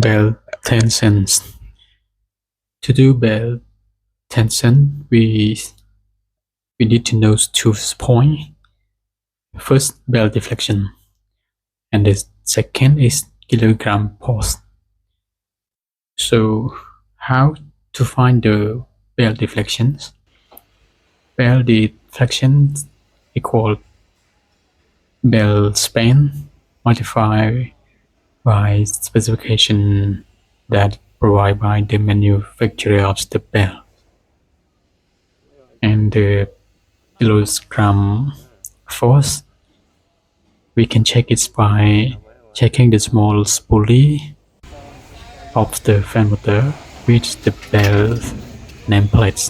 Bell tension. To do bell tension, we need to know two points. First, bell deflection, and the second is kilogram force. So, how to find the bell deflections? Bell deflection equal bell span multiplied by specification that provided by the manufacturer of the bell, and the kilogram force we can check it by checking the small pulley of the fan motor with the bell nameplate.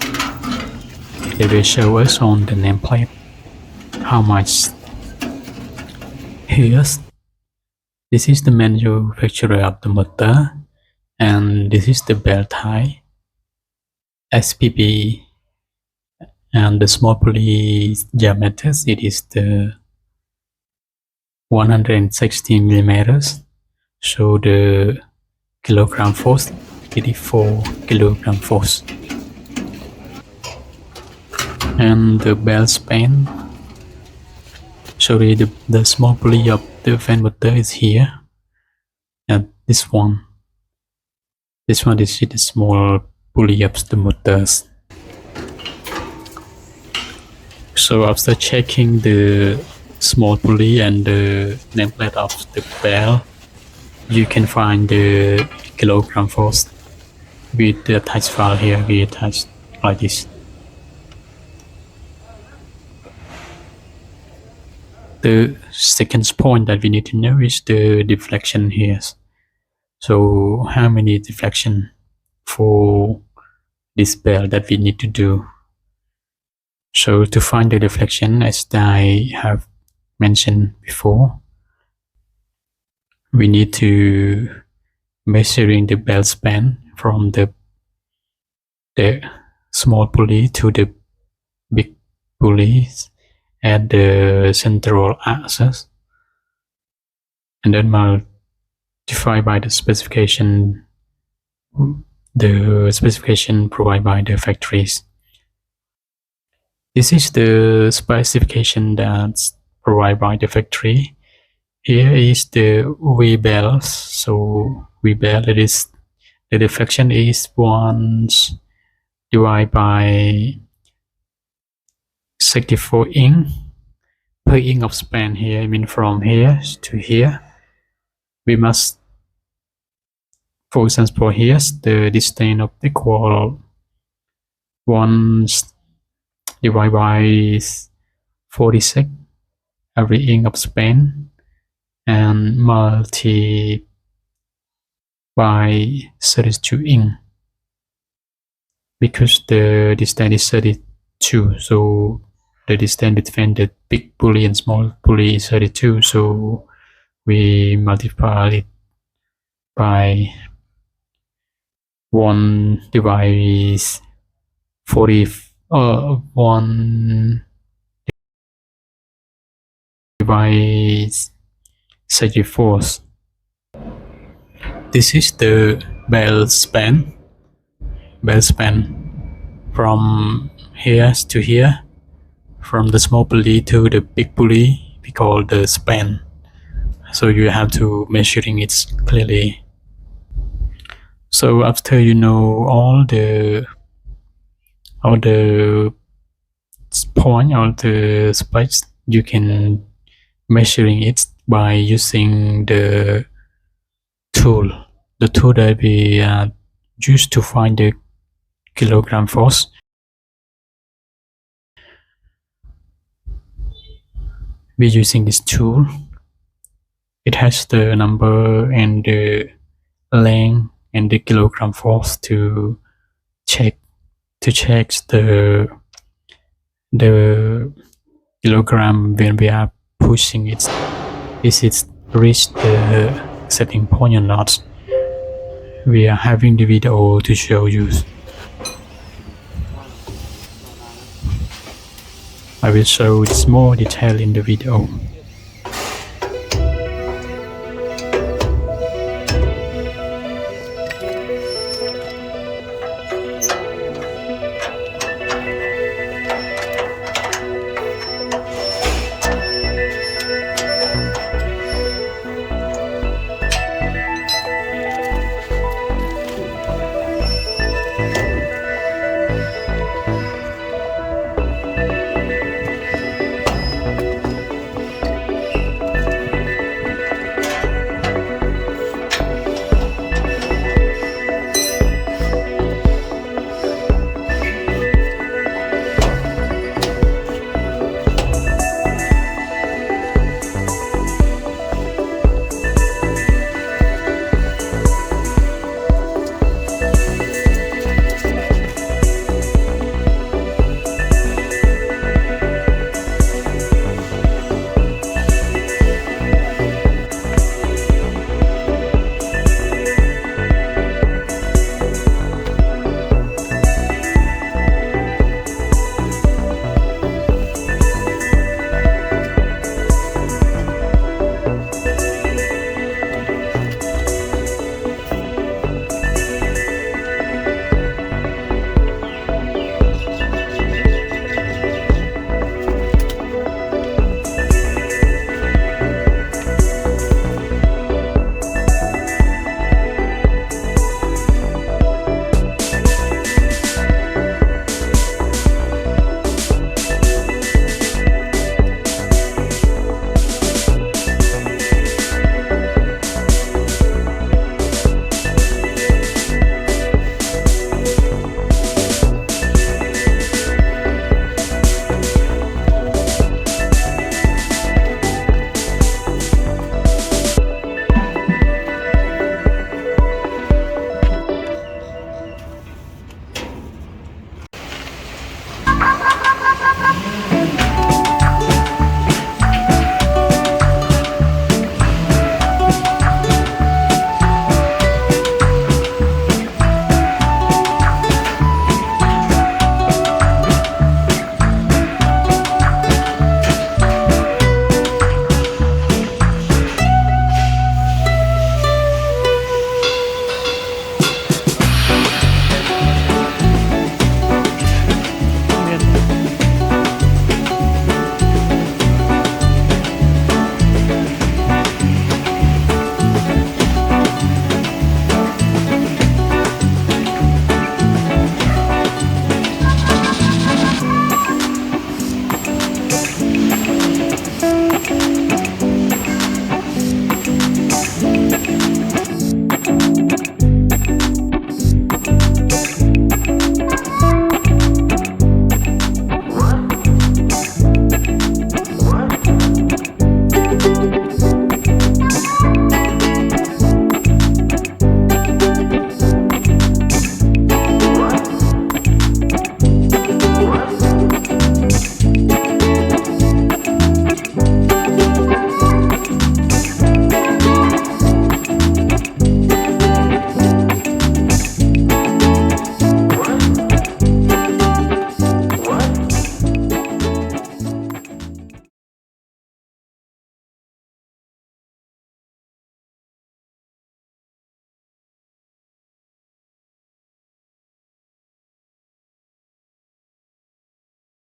They will show us on the nameplate how much. Here, this is the manufacturer of the motor, and this is the bell type SPB, and the small pulley diameter, it is the 160 millimeters. So the kilogram force, it is 4 kilogram force, and the bell span. Sorry, the small pulley of the fan motor is here, and this one is the small pulley of the motors. So after checking the small pulley and the nameplate of the bell, you can find the kilogram force with the attached file here. We attach like this. The second point that we need to know is the deflection here. So how many deflection for this bell that we need to do? So to find the deflection, as I have mentioned before, we need to measuring the bell span from the small pulley to the big pulleys at the central axis, and then multiply by the specification provided by the factories. This is the specification that's provided by the factory. Here is the V bells. So V bell, it is the deflection is 1 divided by 64 inch per inch of span. Here I mean from here to here, we must, for example, here's the distance of equal 1 divided by 46 every inch of span, and multi by 32 inch, because the distance is 32, so the distance between the big pulley and small pulley is 32, so we multiply it by 1 divided 1 divided 34. This is the bell span from here to here, from the small pulley to the big pulley, we call the span. So you have to measuring it clearly. So after you know all the point, all the specs, you can measuring it by using the tool that we use to find the kilogram force. We're using this tool. It has the number and the length and the kilogram force to check the kilogram when we are pushing it. Is it reached the setting point or not? We are having the video to show you. I will show this more detail in the video.